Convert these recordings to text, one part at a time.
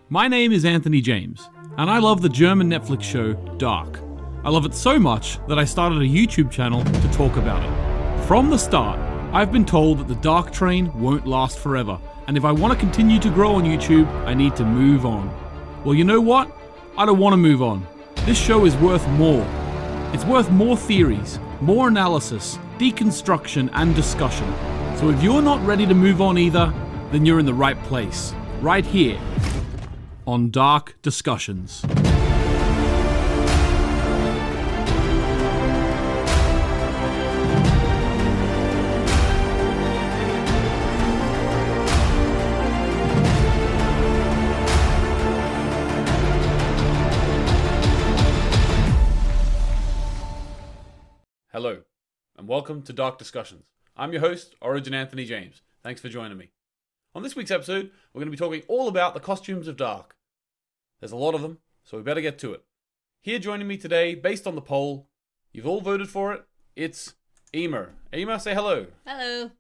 My name is Anthony James, and I love the German Netflix show Dark. I love it so much that I started a YouTube channel to talk about it. From the start, I've been told that the Dark train won't last forever, and if I want to continue to grow on YouTube, I need to move on. Well, you know what? I don't want to move on. This show is worth more. It's worth more theories, more analysis, deconstruction, and discussion. So if you're not ready to move on either, then you're in the right place. Right here on Dark Discussions. Hello, and welcome to Dark Discussions. I'm your host, Origin Anthony James. Thanks for joining me. On this week's episode, we're going to be talking all about the costumes of Dark. There's a lot of them, so we better get to it. Here joining me today, based on the poll, you've all voted for it, it's Eimear. Eimear, say hello. Hello.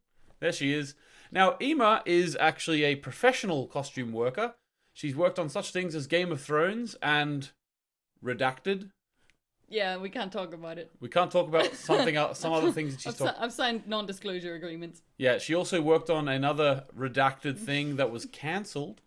There she is. Now, Eimear is actually a professional costume worker. She's worked on such things as Game of Thrones and Redacted. Yeah, we can't talk about it. We can't talk about something else, some other things that she's talking. I've signed non-disclosure agreements. Yeah, she also worked on another redacted thing that was cancelled.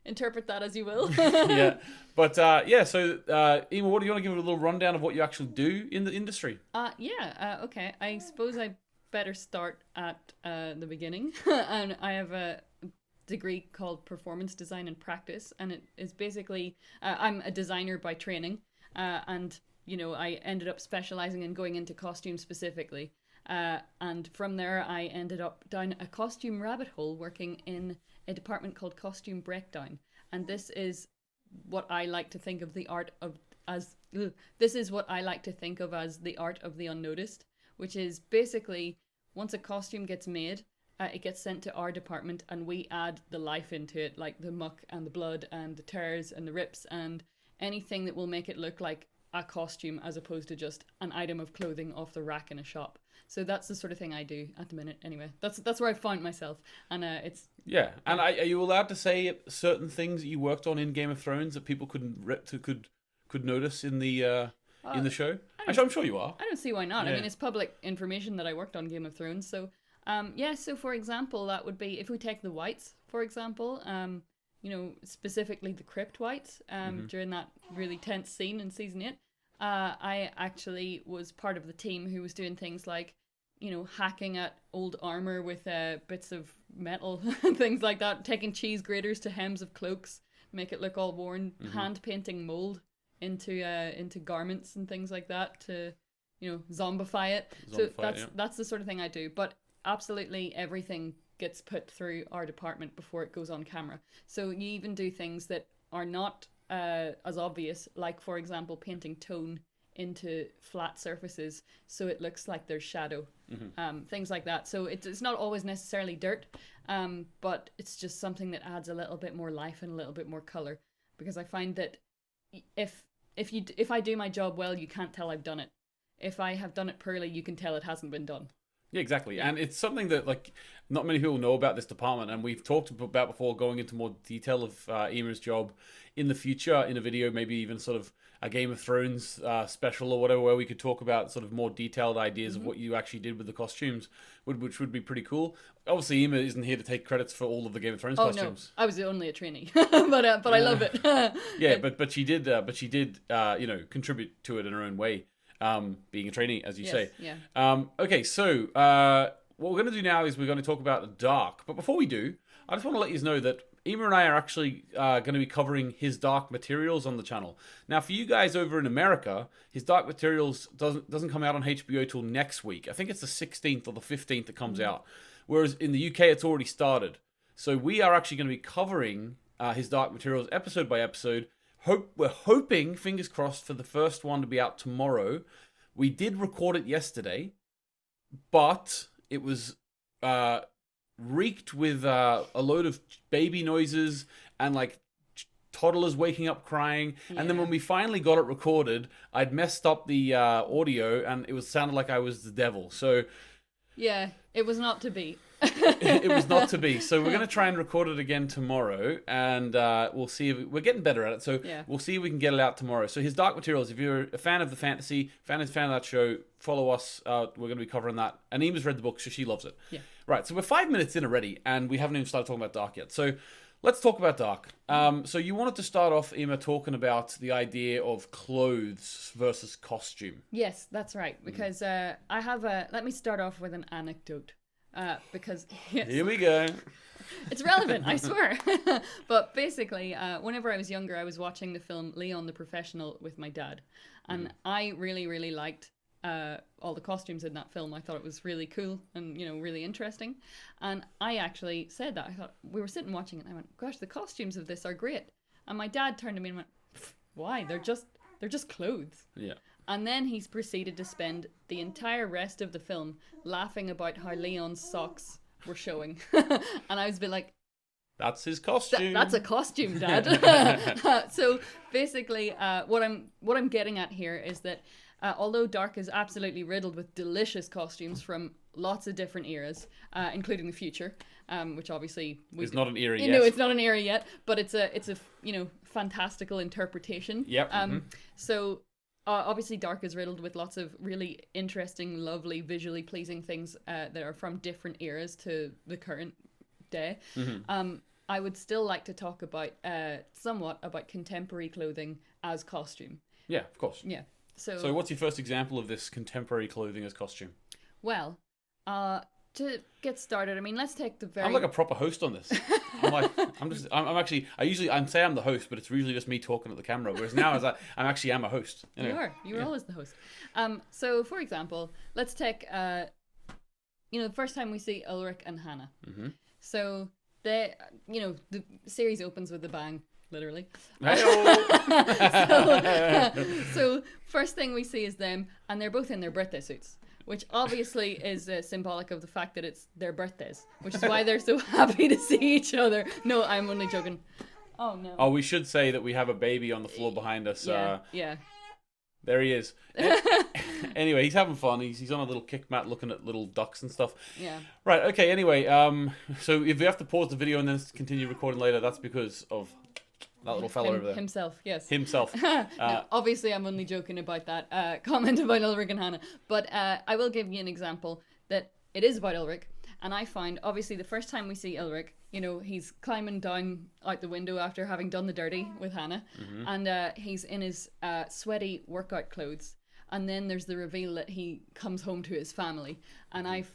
Interpret that as you will. Yeah, but so Eimear, what do you want to give a little rundown of what you actually do in the industry? Okay. I suppose I better start at the beginning. And I have a degree called Performance Design and Practice, and it is basically I'm a designer by training. And I ended up specializing in going into costume specifically. And from there, I ended up down a costume rabbit hole working in a department called Costume Breakdown. And this is what I like to think of the art of as the art of the unnoticed, which is basically once a costume gets made, it gets sent to our department and we add the life into it, like the muck and the blood and the tears and the rips and anything that will make it look like a costume as opposed to just an item of clothing off the rack in a shop. So that's the sort of thing I do at the minute. Anyway, that's where I found myself, and it's yeah. And are you allowed to say certain things that you worked on in Game of Thrones that people could notice in the show? Actually, I'm sure you are. I don't see why not. Yeah. I mean, it's public information that I worked on Game of Thrones. So So for example, that would be if we take the whites, for example. Specifically the crypt whites, during that really tense scene in season 8, I actually was part of the team who was doing things like, hacking at old armor with bits of metal and things like that, taking cheese graters to hems of cloaks, make it look all worn, hand painting mold into garments and things like that to, zombify it. That's the sort of thing I do. But absolutely everything gets put through our department before it goes on camera. So you even do things that are not as obvious, like for example painting tone into flat surfaces so it looks like there's shadow, things like that. So it's not always necessarily dirt, but it's just something that adds a little bit more life and a little bit more color, because I find that if I do my job well, you can't tell I've done it. If I have done it poorly, you can tell it hasn't been done. Yeah, exactly. And it's something that not many people know about this department, and we've talked about before going into more detail of Eimear's job in the future in a video, maybe even sort of a Game of Thrones special or whatever, where we could talk about sort of more detailed ideas of what you actually did with the costumes, which would be pretty cool. Obviously, Eimear isn't here to take credits for all of the Game of Thrones costumes. No, I was only a trainee, but I love it. Yeah, but she did contribute to it in her own way. Being a trainee, as you say. Yeah. Okay, so what we're going to do now is we're going to talk about Dark. But before we do, I just want to let you know that Eimear and I are actually going to be covering his Dark Materials on the channel. Now, for you guys over in America, his Dark Materials doesn't come out on HBO till next week. I think it's the 16th or the 15th that comes out. Whereas in the UK, it's already started. So we are actually going to be covering his Dark Materials episode by episode. We're hoping, fingers crossed, for the first one to be out tomorrow. We did record it yesterday, but it was reeked with a load of baby noises and toddlers waking up crying. Yeah. And then when we finally got it recorded, I'd messed up the audio and it sounded like I was the devil. So yeah, it was not to be. It was not to be. So we're going to try and record it again tomorrow, and we'll see if we're getting better at it. So we'll see if we can get it out tomorrow. So his Dark Materials, if you're a fan of the fantasy, fan of that show, follow us. We're going to be covering that. And Eimear's read the book, so she loves it. Yeah. Right, so we're 5 minutes in already, and we haven't even started talking about Dark yet. So let's talk about Dark. So you wanted to start off, Eimear, talking about the idea of clothes versus costume. Yes, that's right. Because let me start off with an anecdote. Because here we go. It's relevant, I swear. But basically, whenever I was younger, I was watching the film Leon the Professional with my dad, and I really, really liked all the costumes in that film. I thought it was really cool and really interesting. And I actually said that. I thought we were sitting watching it, and I went, "Gosh, the costumes of this are great." And my dad turned to me and went, "Why? They're just clothes." Yeah. And then he's proceeded to spend the entire rest of the film laughing about how Leon's socks were showing. And I was a bit like, that's his costume. That's a costume, Dad. So basically, what I'm getting at here is that although Dark is absolutely riddled with delicious costumes from lots of different eras, including the future, which obviously it's not an era yet. No, it's not an era yet, but it's a fantastical interpretation. Yep. So. Obviously, Dark is riddled with lots of really interesting, lovely, visually pleasing things that are from different eras to the current day. I would still like to talk about somewhat about contemporary clothing as costume. Yeah, of course. Yeah. So what's your first example of this contemporary clothing as costume? Well, to get started, I mean, let's take the very... I'm like a proper host on this. I'm say I'm the host, but it's usually just me talking at the camera. Whereas now, I'm a host. Anyway, You're always the host. So, for example, let's take, the first time we see Ulrich and Hannah. So, the series opens with a bang, literally. So, first thing we see is them, and they're both in their birthday suits, which obviously is symbolic of the fact that it's their birthdays, which is why they're so happy to see each other. No, I'm only joking. Oh, no. Oh, we should say that we have a baby on the floor behind us. Yeah. There he is. Anyway, he's having fun. He's on a little kick mat looking at little ducks and stuff. Yeah. Right, okay, anyway. So if we have to pause the video and then continue recording later, that's because of... that little fella over there. Himself, yes. Himself. No, obviously, I'm only joking about that comment about Ulrich and Hannah. But I will give you an example that it is about Ulrich. And I find, obviously, the first time we see Ulrich, he's climbing down out the window after having done the dirty with Hannah. And he's in his sweaty workout clothes. And then there's the reveal that he comes home to his family. And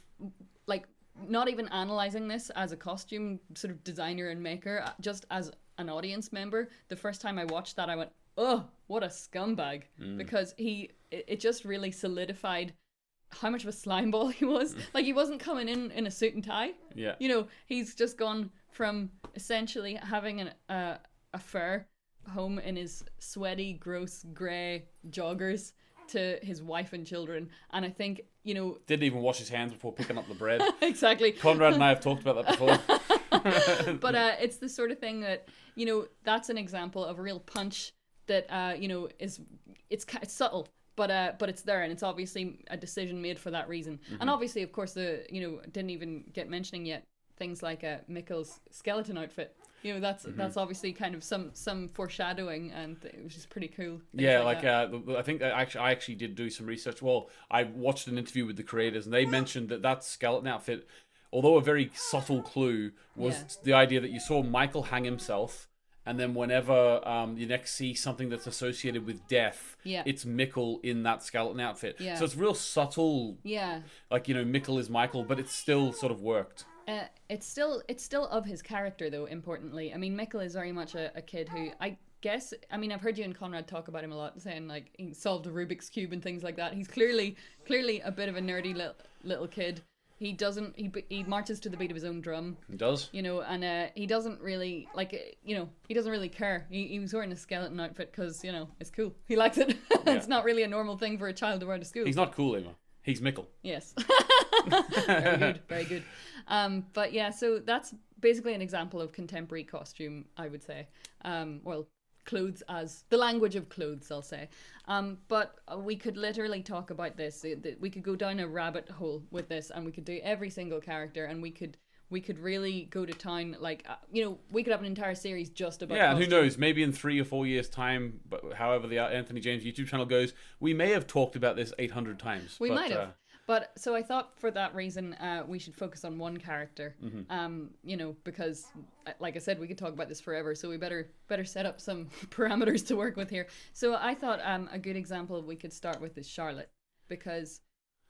not even analysing this as a costume sort of designer and maker, just as an audience member, the first time I watched that I went, oh, what a scumbag, because it just really solidified how much of a slimeball he was. Like, he wasn't coming in a suit and tie. Yeah. He's just gone from essentially having a fair home in his sweaty, gross, grey joggers to his wife and children. And I think, didn't even wash his hands before picking up the bread. Exactly. Konrad and I have talked about that before. But it's the sort of thing that, that's an example of a real punch that, it's subtle, but it's there, and it's obviously a decision made for that reason. And obviously, of course, didn't even get mentioning yet things like Mikkel's skeleton outfit. That's obviously kind of some foreshadowing, and it was just pretty cool. Yeah, I think I actually did do some research. Well, I watched an interview with the creators, and they mentioned that skeleton outfit, although a very subtle clue, was the idea that you saw Michael hang himself, and then whenever you next see something that's associated with death, it's Mikkel in that skeleton outfit. Yeah. So it's real subtle. Yeah. Like, Mikkel is Michael, but it still sort of worked. It's still of his character, though, importantly. I mean, Mikkel is very much a kid who, I guess, I mean, I've heard you and Konrad talk about him a lot, saying, like, he solved a Rubik's Cube and things like that. He's clearly a bit of a nerdy little kid. He marches to the beat of his own drum. He does. And he doesn't really, he doesn't really care. He was wearing a skeleton outfit because, it's cool. He likes it. It's not really a normal thing for a child to wear to school. He's not cool, Eimear. He's Mikkel. Yes. Very good, very good. But yeah, so that's basically an example of contemporary costume, I would say. clothes as the language of clothes, I'll say. But we could literally talk about this. We could go down a rabbit hole with this, and we could do every single character, and we could really go to town. Like, we could have an entire series just about. Yeah, and costumes. who knows? Maybe in 3 or 4 years' time, but however the Anthony James YouTube channel goes, we may have talked about this 800 times. We might have. But so I thought for that reason, we should focus on one character. Because, like I said, we could talk about this forever. So we better set up some parameters to work with here. So I thought a good example we could start with is Charlotte, because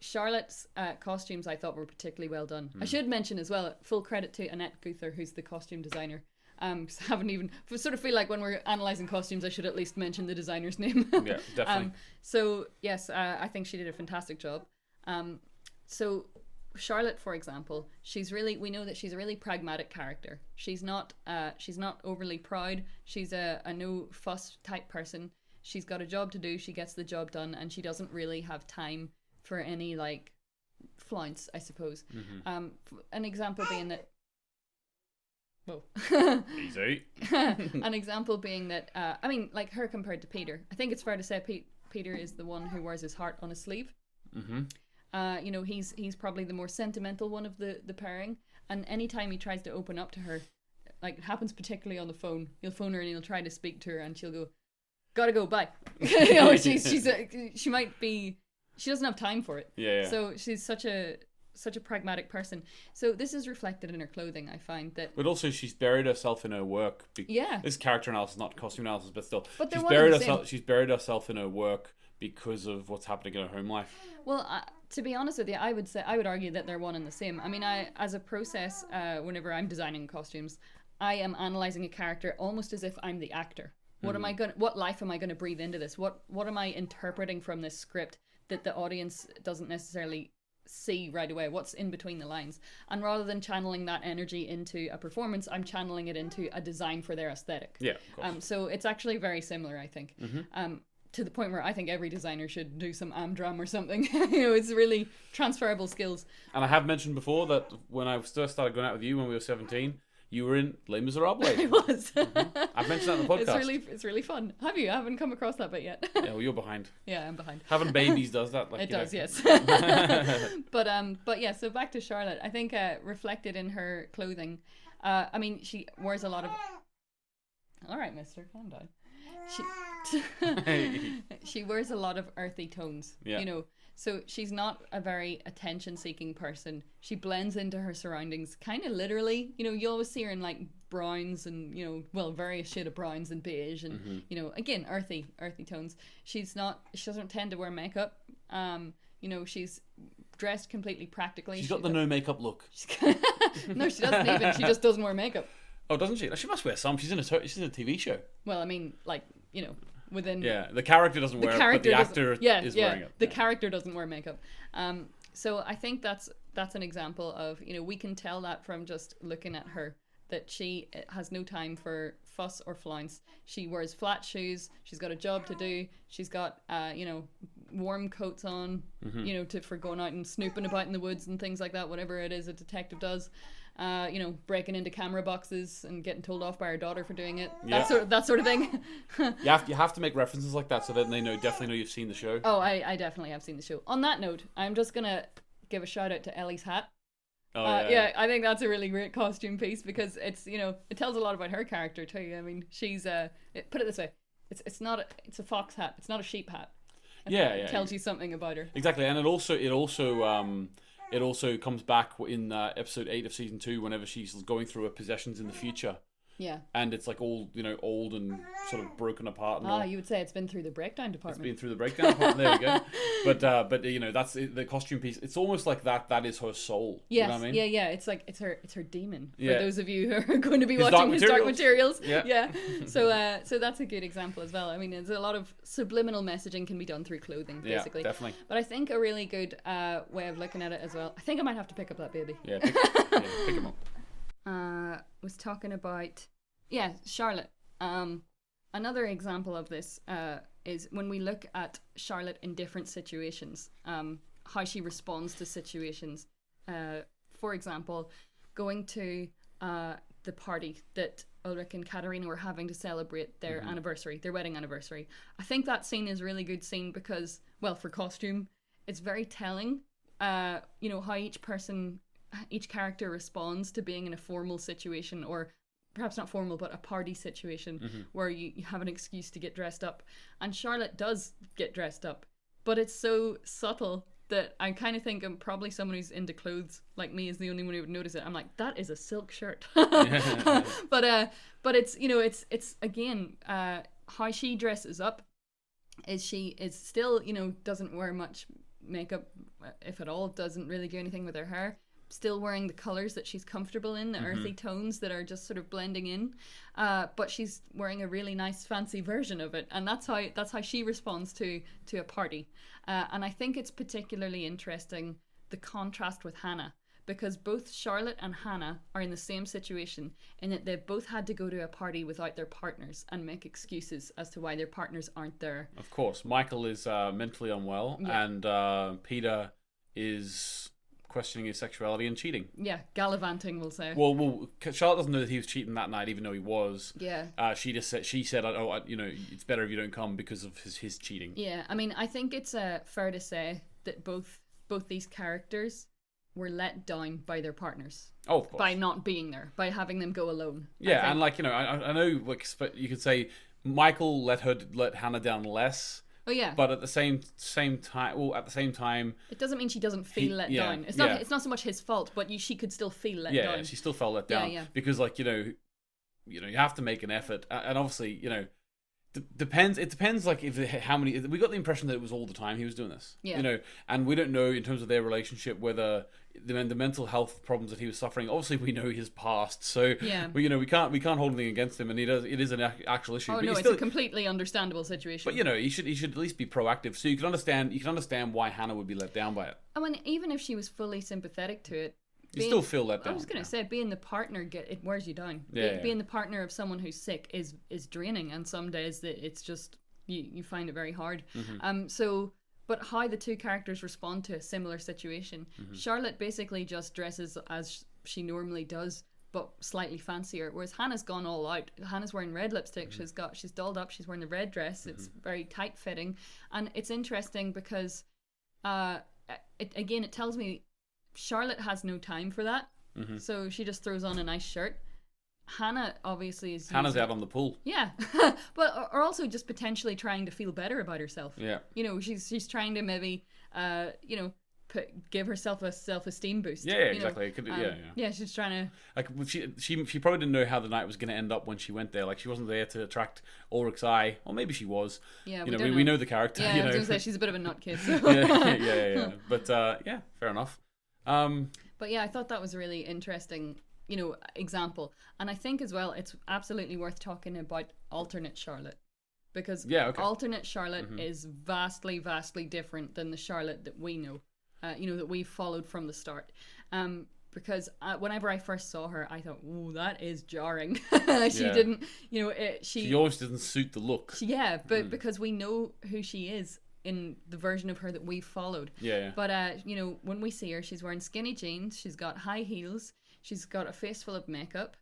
Charlotte's costumes I thought were particularly well done. I should mention as well, full credit to Annette Guther, who's the costume designer. Cause I haven't even sort of feel like when we're analysing costumes, I should at least mention the designer's name. Yeah, definitely. So yes, I think she did a fantastic job. So Charlotte, for example, we know that she's a really pragmatic character. She's not overly proud. She's a no fuss type person. She's got a job to do. She gets the job done, and she doesn't really have time for any like flounce, I suppose. An example being that. Whoa. Easy. An example being that, like her compared to Peter. I think it's fair to say Peter is the one who wears his heart on his sleeve. He's probably the more sentimental one of the pairing, and anytime he tries to open up to her, like it happens particularly on the phone, he'll phone her and he'll try to speak to her, and she'll go, "Gotta go, bye." She doesn't have time for it. Yeah. So she's such a pragmatic person. So this is reflected in her clothing, I find that. But also, she's buried herself in her work. Yeah. This is character analysis, not costume analysis, but still. But She's buried herself in her work because of what's happening in her home life. Well, to be honest with you, I would argue that they're one and the same. I mean, as a process, whenever I'm designing costumes, I am analysing a character almost as if I'm the actor. What life am I gonna breathe into this? What am I interpreting from this script that the audience doesn't necessarily see right away? What's in between the lines? And rather than channeling that energy into a performance, I'm channeling it into a design for their aesthetic. Yeah, of course. So it's actually very similar, I think. To the point where I think every designer should do some Amdram or something. It's really transferable skills. And I have mentioned before that when I first started going out with you when we were 17, you were in Les Miserables. I was. I've mentioned that in the podcast. It's really fun. Have you? I haven't come across that bit yet. Yeah, well, you're behind. Yeah, I'm behind. Having babies does that. It does, yes. But yeah, so back to Charlotte. I think reflected in her clothing, she wears a lot of... All right, mister, calm down. She wears a lot of earthy tones. Yeah. So she's not a very attention-seeking person. She blends into her surroundings, kind of literally. You always see her in like browns and various shade of browns and beige and again earthy tones. She doesn't tend to wear makeup. She's dressed completely practically. She's got the no makeup look. No, she doesn't even. She just doesn't wear makeup. Oh, doesn't she? She must wear some. She's in a TV show. Well, I mean, like, within... Yeah, the character doesn't wear it, but the actor is wearing it. The character doesn't wear makeup. So I think that's an example of, we can tell that from just looking at her, that she has no time for fuss or flounce. She wears flat shoes. She's got a job to do. She's got, warm coats on, for going out and snooping about in the woods and things like that, whatever it is a detective does. Breaking into camera boxes and getting told off by her daughter for doing it. Yeah. That sort of thing. You have to make references like that so that they definitely know you've seen the show. Oh, I definitely have seen the show. On that note, I'm just gonna give a shout out to Ellie's hat. Yeah, I think that's a really great costume piece because it's it tells a lot about her character too. I mean, she's put it this way, it's a fox hat. It's not a sheep hat. It tells you something about her. Exactly, and it also comes back in episode 8 of season 2 whenever she's going through her possessions in the future. Yeah. And it's like all, old and sort of broken apart. And all. You would say it's been through the breakdown department. It's been through the breakdown department. There you go. But that's the costume piece. It's almost like that is her soul. Yes. You know what I mean? Yeah. It's like it's her demon. For Yeah. those of you who are going to be watching His Dark Materials. Yeah. So that's a good example as well. I mean, there's a lot of subliminal messaging can be done through clothing, basically. Yeah, definitely. But I think a really good way of looking at it as well. I think I might have to pick up that baby. Yeah. Pick him up. Was talking about. Yeah, Charlotte. Another example of this is when we look at Charlotte in different situations, how she responds to situations. For example, going to the party that Ulrich and Katarina were having to celebrate their anniversary, their wedding anniversary. I think that scene is a really good scene because, well, for costume, it's very telling. How each character responds to being in a formal situation, or perhaps not formal, but a party situation where you have an excuse to get dressed up. And Charlotte does get dressed up, but it's so subtle that I kind of think I'm probably someone who's into clothes like me is the only one who would notice it. I'm like, that is a silk shirt. But it's again, how she dresses up is she is still, doesn't wear much makeup, if at all, doesn't really do anything with her hair. Still wearing the colours that she's comfortable in, the earthy tones that are just sort of blending in, but she's wearing a really nice fancy version of it, and that's how she responds to a party. And I think it's particularly interesting, the contrast with Hannah, because both Charlotte and Hannah are in the same situation in that they've both had to go to a party without their partners and make excuses as to why their partners aren't there. Of course, Michael is mentally unwell, and Peter is questioning his sexuality and cheating. Yeah, gallivanting, we'll say. Well, Charlotte doesn't know that he was cheating that night, even though he was. Yeah. She said, it's better if you don't come because of his cheating. Yeah, I mean, I think it's fair to say that both these characters were let down by their partners. Oh, of course. By not being there, by having them go alone. Yeah, and I know, you could say Michael let Hannah down less. Oh yeah. But at the same time, it doesn't mean she doesn't feel let down. It's not so much his fault, but she could still feel let down. Yeah, she still felt let down. Yeah. Because you have to make an effort, and obviously depends. It depends how many. We got the impression that it was all the time he was doing this. Yeah. And we don't know in terms of their relationship whether the mental health problems that he was suffering. Obviously, we know his past, so we can't hold anything against him, and it is an actual issue. Oh, but no, it's a completely understandable situation. But he should at least be proactive, so you can understand why Hannah would be let down by it. I mean, even if she was fully sympathetic to it, you still feel let down. I was going to say, being the partner, it wears you down. Being the partner of someone who's sick is draining, and some days that it's just you find it very hard. But how the two characters respond to a similar situation. Charlotte basically just dresses as she normally does, but slightly fancier, whereas Hannah's gone all out. Hannah's wearing red lipstick. She's dolled up. She's wearing the red dress. It's very tight fitting, and it's interesting because it tells me Charlotte has no time for that, so she just throws on a nice shirt. Hannah obviously is... Hannah's out on the pool. Yeah. But or also just potentially trying to feel better about herself. Yeah. She's trying to maybe, give herself a self-esteem boost. Yeah, exactly. Yeah, she's trying to... She probably didn't know how the night was going to end up when she went there. She wasn't there to attract Ulrich's eye. Or maybe she was. Yeah, we know the character. Yeah, I was going to say, she's a bit of a nutcase. So. yeah. But, fair enough. But yeah, I thought that was a really interesting... example. And I think as well it's absolutely worth talking about alternate Charlotte, because alternate Charlotte is vastly different than the Charlotte that we know, that we followed from the start, because whenever I first saw her I thought, ooh, that is jarring. She didn't, she always didn't suit the look. But because we know who she is in the version of her that we followed. But when we see her, she's wearing skinny jeans, she's got high heels, she's got a face full of makeup,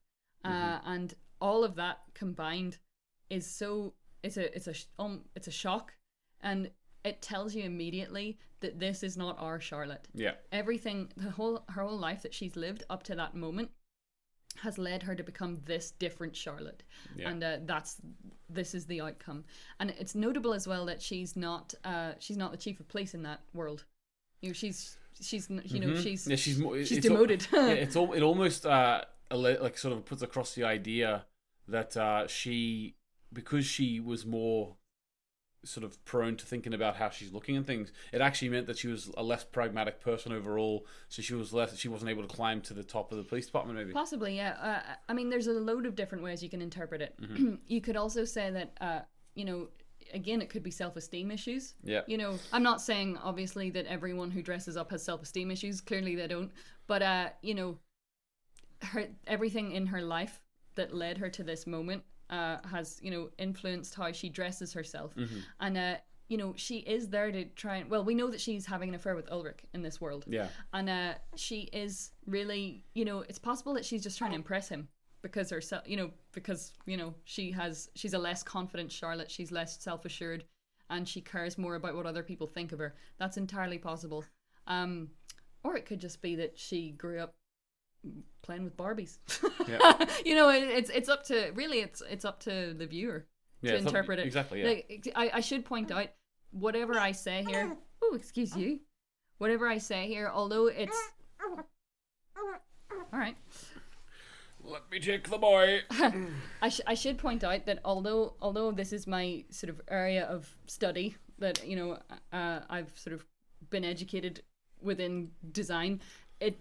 and all of that combined is it's a shock, and it tells you immediately that this is not our Charlotte. Everything, her whole life that she's lived up to that moment has led her to become this different Charlotte, and this is the outcome. And it's notable as well that she's not the chief of police in that world. She's demoted. It almost sort of puts across the idea that because she was more sort of prone to thinking about how she's looking and things, it actually meant that she was a less pragmatic person overall, so she wasn't able to climb to the top of the police department, maybe. Possibly, yeah. I mean, there's a load of different ways you can interpret it. You could also say that again, it could be self-esteem issues. I'm not saying obviously that everyone who dresses up has self-esteem issues, clearly they don't, but everything in her life that led her to this moment has influenced how she dresses herself, and she is there to try and, well, we know that she's having an affair with Ulrich in this world, and she is really, it's possible that she's just trying to impress him. because she's a less confident Charlotte, she's less self-assured, and she cares more about what other people think of her. That's entirely possible. Or it could just be that she grew up playing with Barbies. Yeah. It's up to it's up to the viewer to interpret it. Exactly. Yeah. Like, I should point out, whatever I say here. Oh, excuse you. Whatever I say here, although it's all right. Let me take the boy. I should point out that although this is my sort of area of study, that I've sort of been educated within design,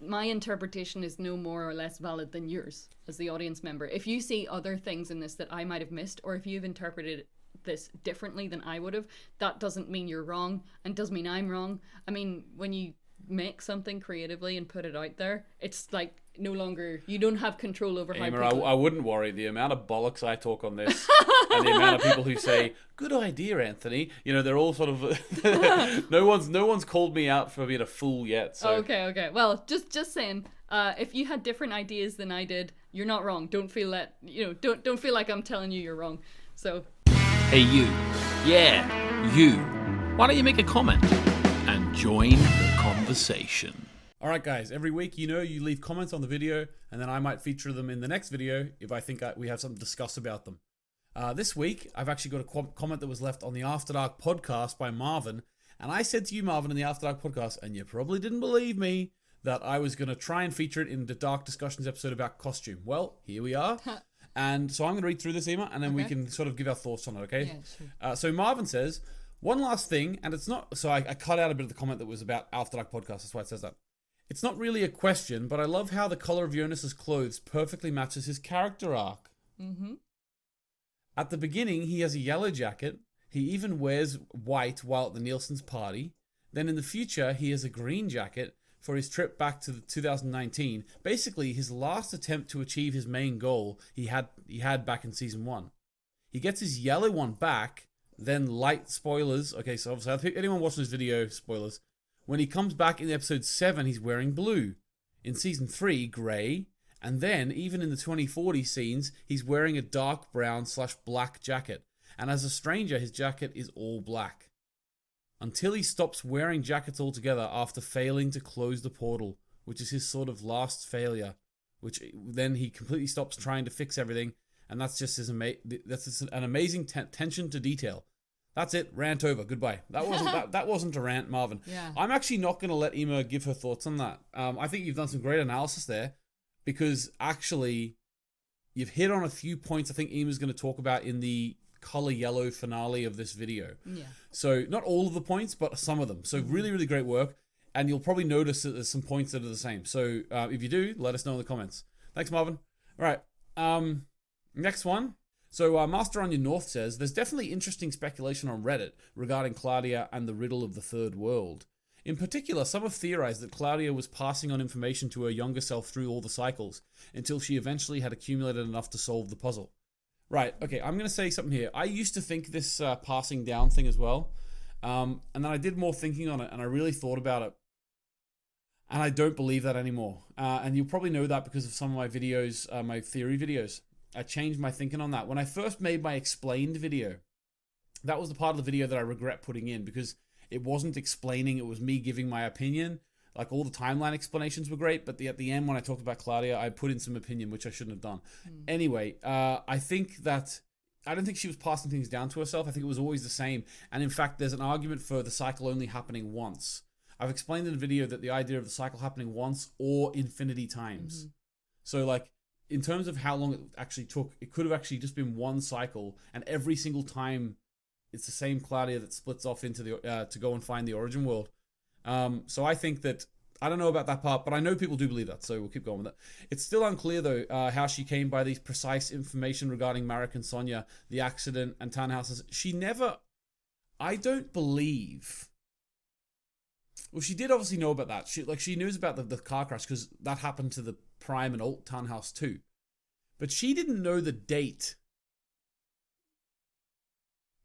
my interpretation is no more or less valid than yours as the audience member. If you see other things in this that I might have missed, or if you've interpreted this differently than I would have, that doesn't mean you're wrong, and does mean I'm wrong. I mean, when you make something creatively and put it out there, it's like no longer, you don't have control over how people... I wouldn't worry. The amount of bollocks I talk on this and the amount of people who say, good idea, Anthony, they're all sort of no one's called me out for being a fool yet, so. Okay, well, just saying, if you had different ideas than I did, you're not wrong. Don't feel that, don't feel like I'm telling you you're wrong. So hey you, yeah, you, why don't you make a comment and join the conversation? Alright guys, every week you leave comments on the video, and then I might feature them in the next video if I think we have something to discuss about them. This week, I've actually got a comment that was left on the After Dark podcast by Marvin, and I said to you, Marvin, in the After Dark podcast, and you probably didn't believe me, that I was going to try and feature it in the Dark Discussions episode about costume. Well, here we are. And so I'm going to read through this, Eimear, and then we can sort of give our thoughts on it, okay? Yeah, sure. So Marvin says, one last thing, and it's not... So I cut out a bit of the comment that was about After Dark podcast, that's why it says that. It's not really a question, but I love how the color of Jonas's clothes perfectly matches his character arc. Mm-hmm. At the beginning, he has a yellow jacket. He even wears white while at the Nielsen's party. Then in the future, he has a green jacket for his trip back to 2019. Basically, his last attempt to achieve his main goal he had back in season 1. He gets his yellow one back, then light spoilers. Okay, so obviously, I think anyone watching this video, spoilers. When he comes back in episode 7, he's wearing blue. In season 3, grey. And then, even in the 2040 scenes, he's wearing a dark brown/black jacket. And as a stranger, his jacket is all black. Until he stops wearing jackets altogether after failing to close the portal, which is his sort of last failure. Which then he completely stops trying to fix everything. And that's just an amazing attention to detail. That's it. Rant over. Goodbye. That wasn't a rant, Marvin. Yeah. I'm actually not going to let Eimear give her thoughts on that. I think you've done some great analysis there, because actually you've hit on a few points I think Eimear's going to talk about in the color yellow finale of this video. Yeah. So not all of the points, but some of them. So really, really great work. And you'll probably notice that there's some points that are the same. So if you do, let us know in the comments. Thanks, Marvin. All right. Next one. So Master Onion North says, there's definitely interesting speculation on Reddit regarding Claudia and the riddle of the third world. In particular, some have theorized that Claudia was passing on information to her younger self through all the cycles, until she eventually had accumulated enough to solve the puzzle. Right, okay, I'm going to say something here. I used to think this passing down thing as well, and then I did more thinking on it, and I really thought about it. And I don't believe that anymore. And you'll probably know that because of some of my videos, my theory videos. I changed my thinking on that. When I first made my explained video, that was the part of the video that I regret putting in, because it wasn't explaining, it was me giving my opinion. Like, all the timeline explanations were great, but at the end when I talked about Claudia, I put in some opinion, which I shouldn't have done. Anyway, I don't think she was passing things down to herself. I think it was always the same. And in fact, there's an argument for the cycle only happening once. I've explained in the video that the idea of the cycle happening once or infinity times. Mm-hmm. So, like, in terms of how long it actually took, it could have actually just been one cycle, and every single time it's the same Claudia that splits off into the to go and find the origin world. So I think that, I don't know about that part, but I know people do believe that, so we'll keep going with it. It's still unclear, though, how she came by these precise information regarding Marek and Sonia, the accident, and Tannhaus's. She never... I don't believe... Well, she did obviously know about that. She knows about the car crash, because that happened to the Prime and Alt Tannhaus too. But she didn't know the date.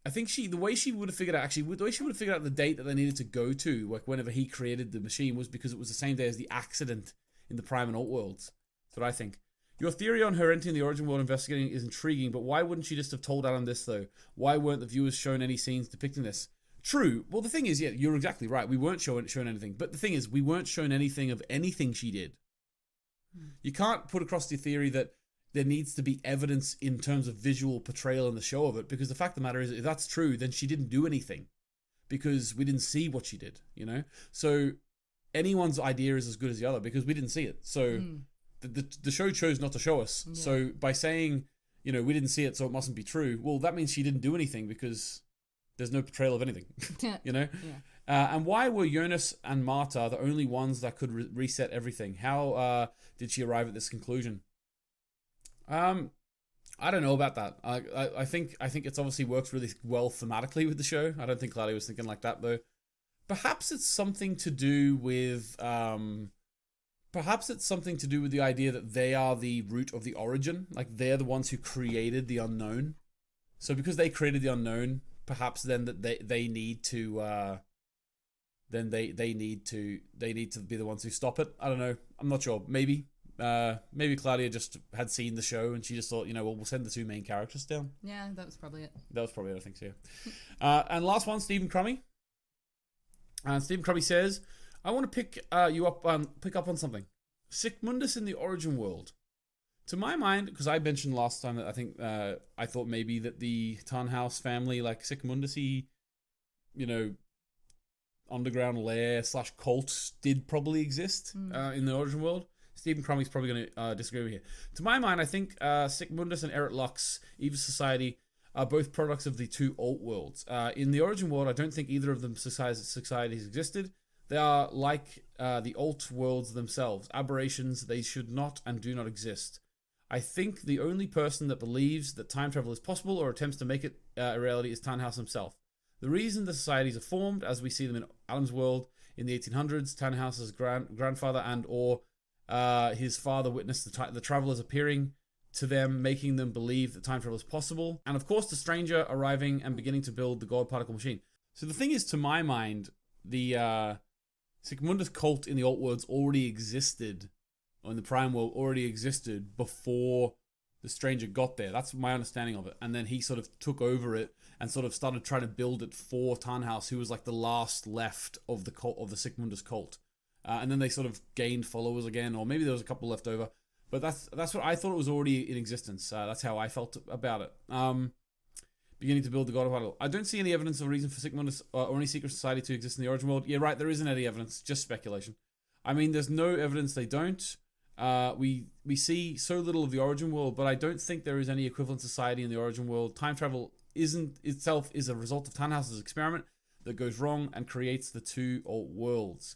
I think the way she would have figured out the date that they needed to go to, like whenever he created the machine, was because it was the same day as the accident in the Prime and Alt worlds. That's what I think. Your theory on her entering the origin world investigating is intriguing, but why wouldn't she just have told Adam this, though? Why weren't the viewers shown any scenes depicting this? True. Well, the thing is, yeah, you're exactly right. We weren't shown anything. But the thing is, we weren't shown anything of anything she did. You can't put across the theory that there needs to be evidence in terms of visual portrayal in the show of it, because the fact of the matter is, if that's true, then she didn't do anything. Because we didn't see what she did, you know? So anyone's idea is as good as the other, because we didn't see it. So... The show chose not to show us. Yeah. So by saying, you know, we didn't see it, so it mustn't be true, well, that means she didn't do anything because there's no portrayal of anything, you know? Yeah. And why were Jonas and Marta the only ones that could reset everything? How did she arrive at this conclusion? I don't know about that. I think it's obviously works really well thematically with the show. I don't think Claudia was thinking like that, though. Perhaps it's something to do with... Perhaps it's something to do with the idea that they are the root of the origin. Like, they're the ones who created the unknown. So because they created the unknown, perhaps then that they need to they need to be the ones who stop it. I don't know. I'm not sure. Maybe Claudia just had seen the show and she just thought, you know, well, we'll send the two main characters down. Yeah, that was probably it. I think so, yeah. And last one, Stephen Crummy. And Stephen Crummy says, I want to pick up on something. Sigmundus in the origin world. To my mind, because I mentioned last time that I think I thought maybe that the Tannhaus family, like Sigmundus-y, you know, underground lair / cult did probably exist in the origin world. Stephen Crummy's probably going to disagree with me here. To my mind, I think Sigmundus and Erit Lux, Eva Society, are both products of the two alt worlds. In the origin world, I don't think either of them societies existed. They are like the alt worlds themselves, aberrations. They should not and do not exist. I think the only person that believes that time travel is possible or attempts to make it a reality is Tannhaus himself. The reason the societies are formed, as we see them in Adam's world in the 1800s, Tannhaus's grandfather and or his father witnessed the travelers appearing to them, making them believe that time travel is possible. And of course, the stranger arriving and beginning to build the God particle machine. So the thing is, to my mind, the Sigmundus cult in the alt worlds already existed, or in the prime world already existed before the stranger got there. That's my understanding of it. And then he sort of took over it and sort of started trying to build it for Tannhaus, who was like the last left of the cult, of the Sigmundus cult. And then they sort of gained followers again, or maybe there was a couple left over. But that's what I thought it was already in existence. That's how I felt about it. Beginning to build the God particle. I don't see any evidence or reason for Sigmundus or any secret society to exist in the origin world. Yeah, right, there isn't any evidence, just speculation. I mean, there's no evidence they don't. We see so little of the origin world, but I don't think there is any equivalent society in the origin world. Time travel itself is a result of Tannhaus's experiment that goes wrong and creates the two alt worlds.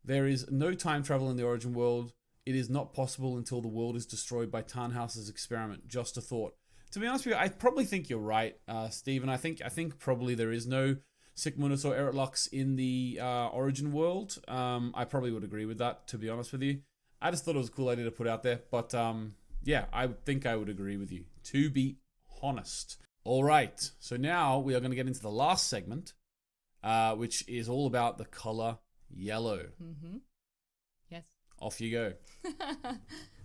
There is no time travel in the origin world. It is not possible until the world is destroyed by Tannhaus's experiment. Just a thought. To be honest with you, I probably think you're right, Stephen. I think probably there is no Sigmundus or Erit Lux in the origin world. I probably would agree with that, to be honest with you. I just thought it was a cool idea to put out there. But yeah, I think I would agree with you, to be honest. All right, so now we are going to get into the last segment, which is all about the color yellow. Mm-hmm. Yes. Off you go.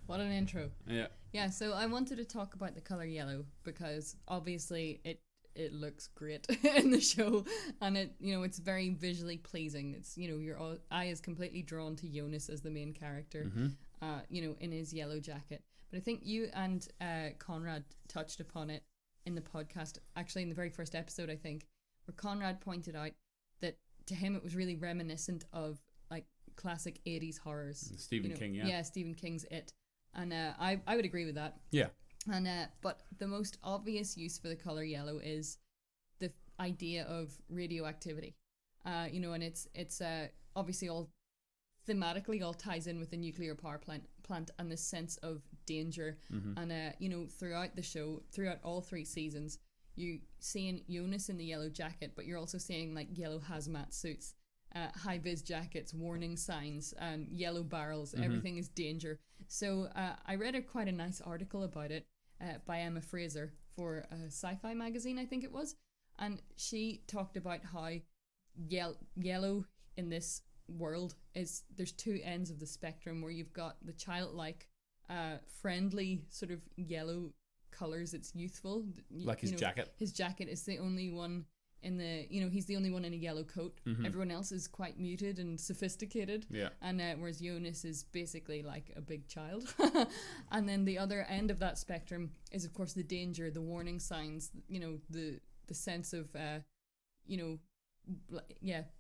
What an intro. Yeah. Yeah, so I wanted to talk about the color yellow because obviously it looks great in the show, and it's very visually pleasing. It's, your eye is completely drawn to Jonas as the main character, in his yellow jacket. But I think you and Konrad touched upon it in the podcast, actually in the very first episode, I think, where Konrad pointed out that to him it was really reminiscent of like classic 80s horrors. Stephen King, yeah. Yeah, Stephen King's It. And I would agree with that. Yeah. And but the most obvious use for the color yellow is the idea of radioactivity. And it's obviously all thematically all ties in with the nuclear power plant and this sense of danger. Mm-hmm. And throughout the show, throughout all 3 seasons, you seeing Jonas in the yellow jacket, but you're also seeing like yellow hazmat suits, high vis jackets, warning signs, and yellow barrels. Mm-hmm. Everything is danger. So I read quite a nice article about it by Emma Fraser for a sci-fi magazine, I think it was, and she talked about how yellow in this world is, there's 2 ends of the spectrum, where you've got the childlike friendly sort of yellow colors. It's youthful. Like his jacket. His jacket is the only one in the, he's the only one in a yellow coat. Everyone else is quite muted and sophisticated. Yeah. And whereas Jonas is basically like a big child. And then the other end of that spectrum is, of course, the danger, the warning signs, the sense of,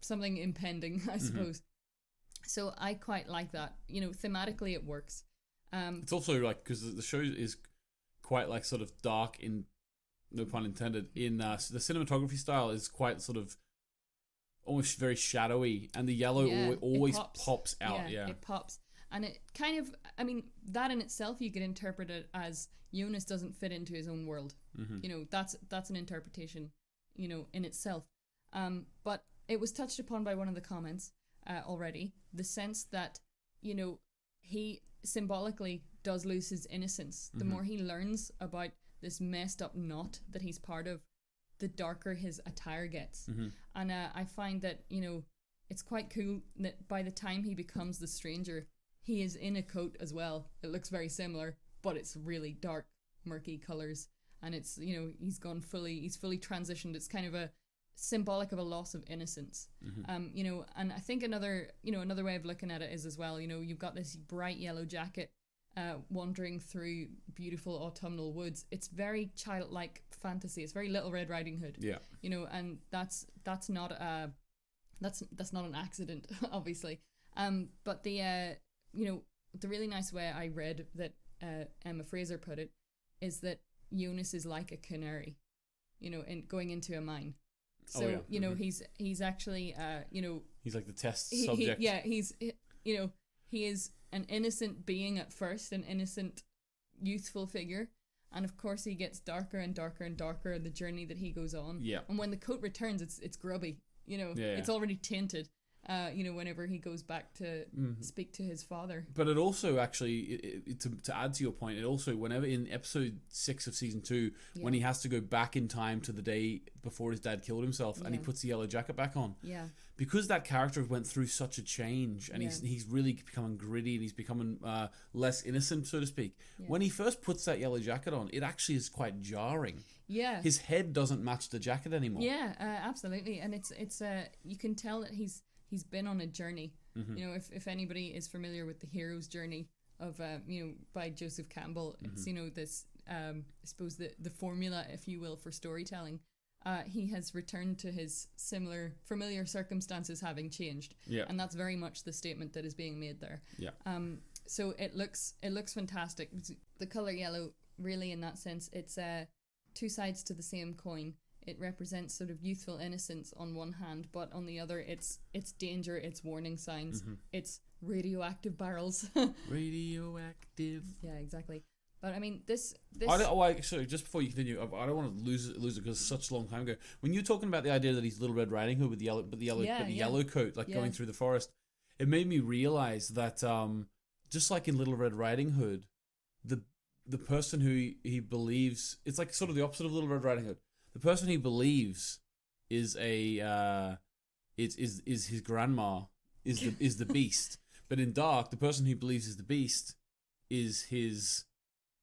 something impending, I suppose. So I quite like that. Thematically it works. It's also like, because the show is quite like sort of dark in, no pun intended, in the cinematography style is quite sort of almost very shadowy, and the yellow always pops out. Yeah, it pops. And it kind of, that in itself you could interpret it as Jonas doesn't fit into his own world. That's an interpretation, in itself. But it was touched upon by one of the comments already, the sense that, he symbolically does lose his innocence. The more he learns about this messed up knot that he's part of, the darker his attire gets. And I find that, it's quite cool that by the time he becomes the stranger, he is in a coat as well. It looks very similar, but it's really dark, murky colors. And it's, he's fully transitioned. It's kind of a symbolic of a loss of innocence. And I think another way of looking at it is as well, you've got this bright yellow jacket wandering through beautiful autumnal woods. It's very childlike fantasy. It's very Little Red Riding Hood. Yeah. And that's not an accident, obviously. But the really nice way I read that Emma Fraser put it is that Jonas is like a canary, in going into a mine. So he's actually he's like the test subject. He is an innocent being at first, an innocent, youthful figure, and of course he gets darker and darker and darker in the journey that he goes on. Yeah. And when the coat returns, it's grubby. It's already tinted. Whenever he goes back to speak to his father. But it also actually, to add to your point, it also, whenever in episode 6 of season 2, when he has to go back in time to the day before his dad killed himself, and he puts the yellow jacket back on. Yeah. Because that character went through such a change, and he's really becoming gritty, and he's becoming less innocent, so to speak. Yeah. When he first puts that yellow jacket on, it actually is quite jarring. Yeah. His head doesn't match the jacket anymore. Yeah, absolutely. And it's you can tell that he's been on a journey. If anybody is familiar with the hero's journey of by Joseph Campbell, it's this I suppose the formula, if you will, for storytelling. He has returned to his familiar circumstances having changed. Yeah. And that's very much the statement that is being made there. Yeah. So it looks fantastic. The color yellow, really, in that sense, it's two sides to the same coin. It represents sort of youthful innocence on one hand, but on the other, it's danger, it's warning signs, it's radioactive barrels. Radioactive. Yeah, exactly. But I mean, this. Sorry, just before you continue, I don't want to lose it because it's such a long time ago. When you're talking about the idea that he's Little Red Riding Hood with the yellow coat, like going through the forest, it made me realize that just like in Little Red Riding Hood, the person who he believes, it's like sort of the opposite of Little Red Riding Hood. The person he believes is his grandma is the beast, but in Dark, the person he believes is the beast is his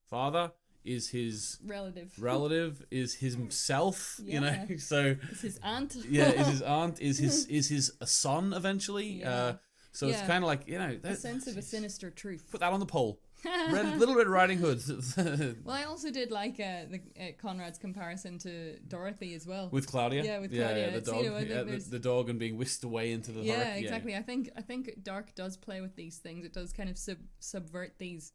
father, is his relative, is himself. So it's his aunt. Is his aunt, is his son eventually. Yeah. So it's kind of like a sense of a sinister truth. Put that on the poll. Little Red Riding Hood. Well, I also did like Konrad's comparison to Dorothy as well. With Claudia? Yeah, with Claudia. The dog. The dog and being whisked away into the hurricane. Yeah, exactly. Yeah. I think Dark does play with these things. It does kind of subvert these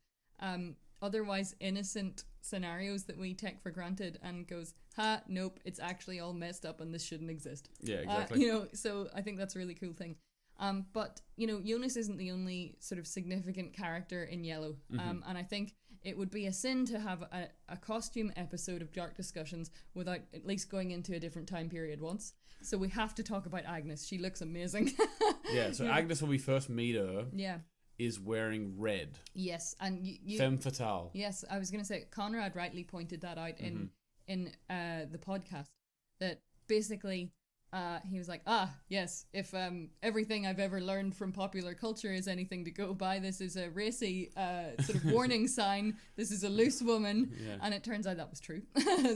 otherwise innocent scenarios that we take for granted and goes, nope, it's actually all messed up and this shouldn't exist. Yeah, exactly. So I think that's a really cool thing. But Jonas isn't the only sort of significant character in Yellow. And I think it would be a sin to have a costume episode of Dark Discussions without at least going into a different time period once. So we have to talk about Agnes. She looks amazing. So Agnes, when we first meet her, is wearing red. Yes, and femme fatale. Yes, I was going to say, Konrad rightly pointed that out in the podcast, that basically he was like, yes, if everything I've ever learned from popular culture is anything to go by, this is a racy sort of warning sign. This is a loose woman. Yeah. And it turns out that was true.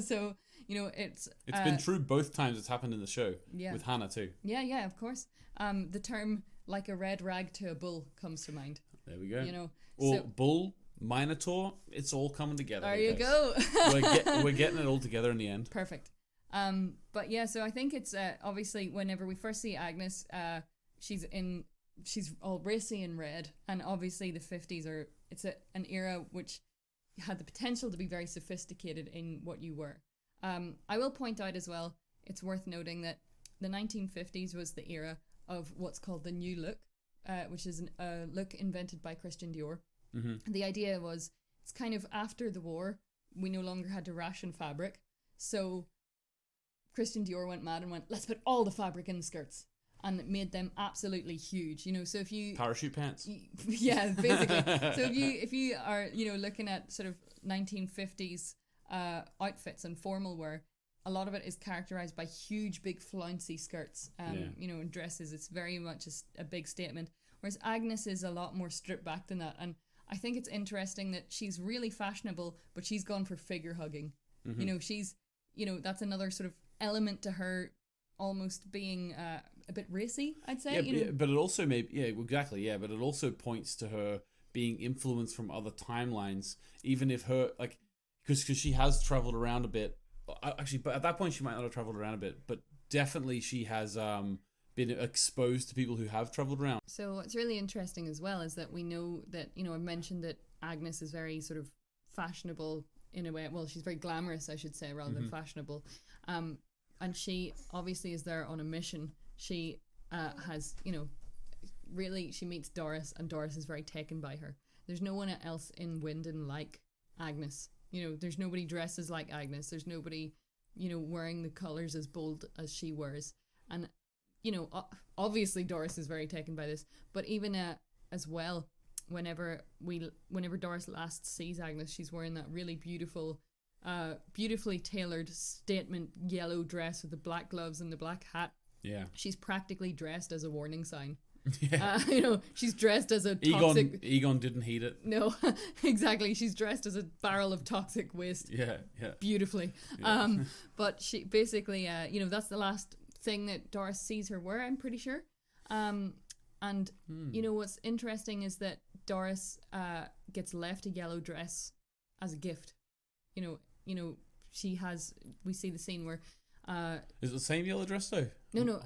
So, it's been true both times it's happened in the show. Yeah. With Hannah too. Yeah, of course. The term "like a red rag to a bull" comes to mind. There we go. So, bull, Minotaur, it's all coming together. there you go. We're getting it all together in the end. Perfect. But yeah, so I think it's obviously whenever we first see Agnes, she's all racy in red, and obviously the 50s it's an era which had the potential to be very sophisticated in what you were. I will point out as well, it's worth noting that the 1950s was the era of what's called the New Look, which is a look invented by Christian Dior. Mm-hmm. The idea was, it's kind of after the war, we no longer had to ration fabric, so Christian Dior went mad and went, let's put all the fabric in the skirts, and it made them absolutely huge. So if you parachute pants, yeah, basically. So if you are looking at sort of 1950s outfits and formal wear, a lot of it is characterized by huge, big, flouncy skirts. And dresses. It's very much a big statement. Whereas Agnes is a lot more stripped back than that, and I think it's interesting that she's really fashionable, but she's gone for figure hugging. Mm-hmm. She's that's another sort of element to her almost being a bit racy, I'd say. But it also but it also points to her being influenced from other timelines, even if her, like, because she has traveled around a bit. Actually, but at that point she might not have traveled around a bit, but definitely she has been exposed to people who have traveled around. So what's really interesting as well is that we know that, I mentioned that Agnes is very sort of fashionable in a way. Well, she's very glamorous, I should say, rather than fashionable. And she obviously is there on a mission. She has, really, she meets Doris, and Doris is very taken by her. There's no one else in Wyndon like Agnes. There's nobody dresses like Agnes. There's nobody, wearing the colours as bold as she wears. And, obviously Doris is very taken by this. But even as well, whenever Doris last sees Agnes, she's wearing that really beautiful, beautifully tailored statement yellow dress with the black gloves and the black hat. Yeah, she's practically dressed as a warning sign. Yeah. She's dressed as a toxic... Egon didn't heat it. No, exactly. She's dressed as a barrel of toxic waste. Yeah. Beautifully. Yeah. But she basically, that's the last thing that Doris sees her wear, I'm pretty sure. And what's interesting is that Doris gets left a yellow dress as a gift. She has... We see the scene where... is it the same yellow dress though? No.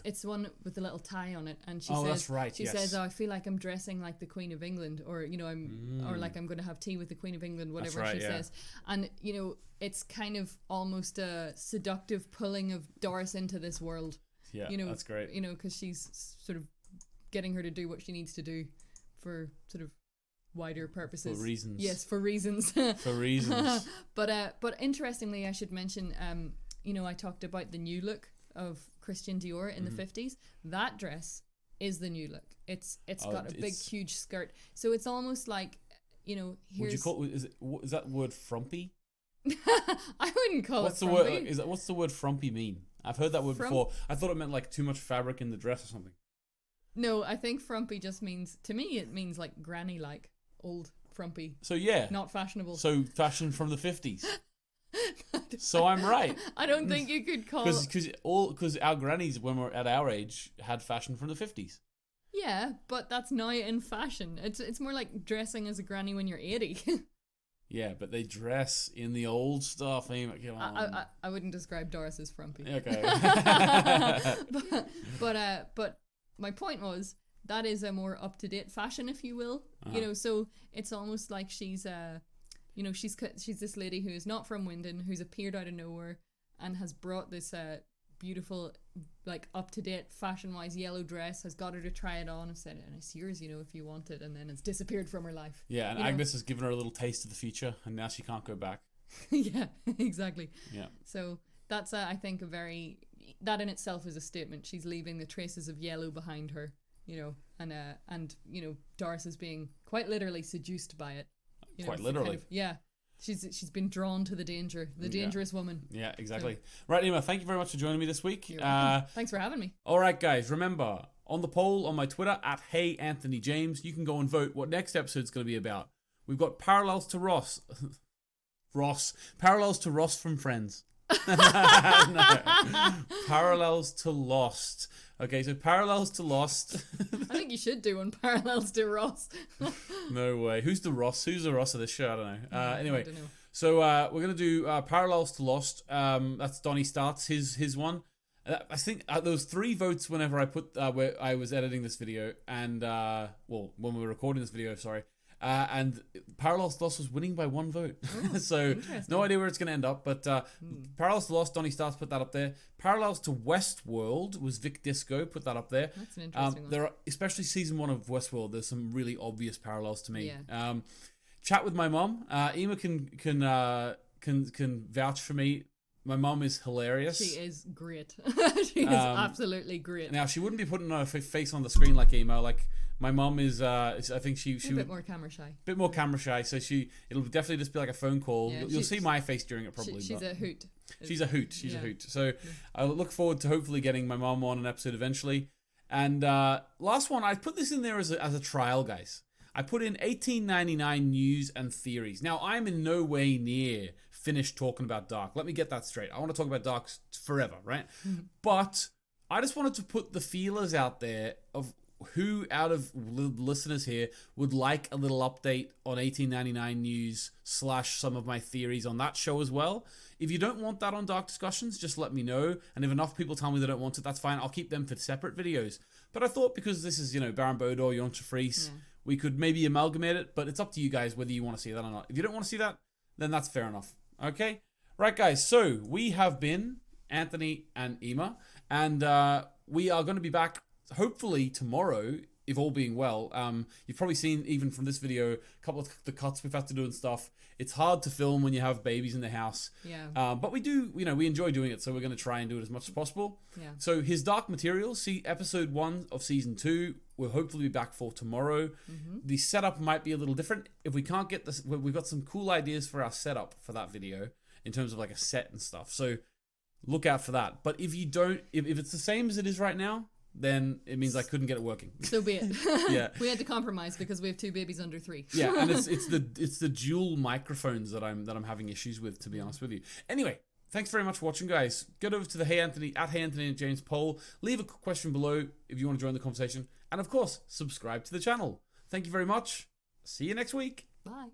It's one with a little tie on it, and she says, that's right. She says, I feel like I'm dressing like the Queen of England, or or like I'm going to have tea with the Queen of England, whatever she says. And it's kind of almost a seductive pulling of Doris into this world. Yeah, that's great. Because she's sort of getting her to do what she needs to do for sort of wider purposes. For reasons. Yes, for reasons. For reasons. But interestingly, I should mention. I talked about the New Look of Christian Dior in the 50s. That dress is the New Look. It's got a big, huge skirt. So it's almost like, here's... Would you call is that word frumpy? I wouldn't call what's it frumpy. frumpy. What's the word frumpy mean? I've heard that word before. I thought it meant like too much fabric in the dress or something. No, I think frumpy just means, to me, it means like granny-like, old frumpy. So yeah. Not fashionable. So fashion from the 50s. So I'm right. I don't think you could call because our grannies, when we're at our age, had fashion from the 50s. Yeah, but that's now in fashion. It's more like dressing as a granny when you're 80. Yeah, but they dress in the old stuff. I wouldn't describe Doris as frumpy. Okay. but my point was that is a more up to date fashion, if you will. So it's almost like she's she's this lady who is not from Wyndon, who's appeared out of nowhere and has brought this beautiful, like, up-to-date, fashion-wise yellow dress, has got her to try it on and said, and it's yours, if you want it, and then it's disappeared from her life. Yeah, and Agnes has given her a little taste of the future, and now she can't go back. Yeah, exactly. Yeah. So that's, I think, that in itself is a statement. She's leaving the traces of yellow behind her, and Doris is being quite literally seduced by it. Quite literally. Yeah. She's been drawn to the danger, the dangerous woman. Yeah, exactly. Right, Eimear, thank you very much for joining me this week. You're welcome. Thanks for having me. All right, guys, remember, on the poll on my Twitter, @HeyAnthonyJames, you can go and vote what next episode's going to be about. We've got parallels to Ross. Parallels to Ross from Friends. No. Parallels to Lost. Okay, so parallels to Lost. I think you should do one parallels to Ross. No way. Who's the Ross? Who's the Ross of this show? I don't know. Anyway, I don't know. so we're gonna do parallels to Lost. That's Donnie Starts his one. I think there was 3 votes whenever I put where I was editing this video, and when we were recording this video, sorry. And Parallels to Lost was winning by 1 vote. So no idea where it's going to end up. But Parallels to Lost, Donnie Starts put that up there. Parallels to Westworld was Vic Disco, put that up there. That's an interesting one. There are, especially season 1 of Westworld, there's some really obvious parallels to me. Yeah. Chat with my mom. Eimear can vouch for me. My mom is hilarious. She is great. She is absolutely great. Now, she wouldn't be putting her face on the screen like Eimear. Like, my mom is, I think she a bit more camera shy. Bit more camera shy, so it'll definitely just be like a phone call. Yeah, you'll see my face during it probably. She's a hoot. She's a hoot. She's a hoot. So I look forward to hopefully getting my mom on an episode eventually. And last one, I put this in there as a trial, guys. I put in 1899 news and theories. Now, I'm in no way near finished talking about Dark. Let me get that straight. I want to talk about Dark forever, right? But I just wanted to put the feelers out there of who out of listeners here would like a little update on 1899 news / some of my theories on that show as well. If you don't want that on Dark Discussions, just let me know. And if enough people tell me they don't want it, that's fine. I'll keep them for separate videos. But I thought because this is, Baron Bodor, Jon Fries, we could maybe amalgamate it, but it's up to you guys whether you want to see that or not. If you don't want to see that, then that's fair enough. Okay? Right, guys. So we have been Anthony and Eimear, and we are going to be back hopefully tomorrow, if all being well. You've probably seen, even from this video, a couple of the cuts we've had to do and stuff. It's hard to film when you have babies in the house. Yeah. But we do, we enjoy doing it, so we're going to try and do it as much as possible. Yeah. So his Dark Materials, see episode 1 of season 2, we'll hopefully be back for tomorrow. The setup might be a little different. If we can't get this, we've got some cool ideas for our setup for that video in terms of like a set and stuff. So look out for that. But if you don't, if it's the same as it is right now, then it means I couldn't get it working. So be it. Yeah. We had to compromise because we have 2 babies under 3. Yeah, and it's the dual microphones that I'm having issues with, to be honest with you. Anyway, thanks very much for watching, guys. Get over to the Hey Anthony and James poll. Leave a question below if you want to join the conversation, and of course, subscribe to the channel. Thank you very much. See you next week. Bye.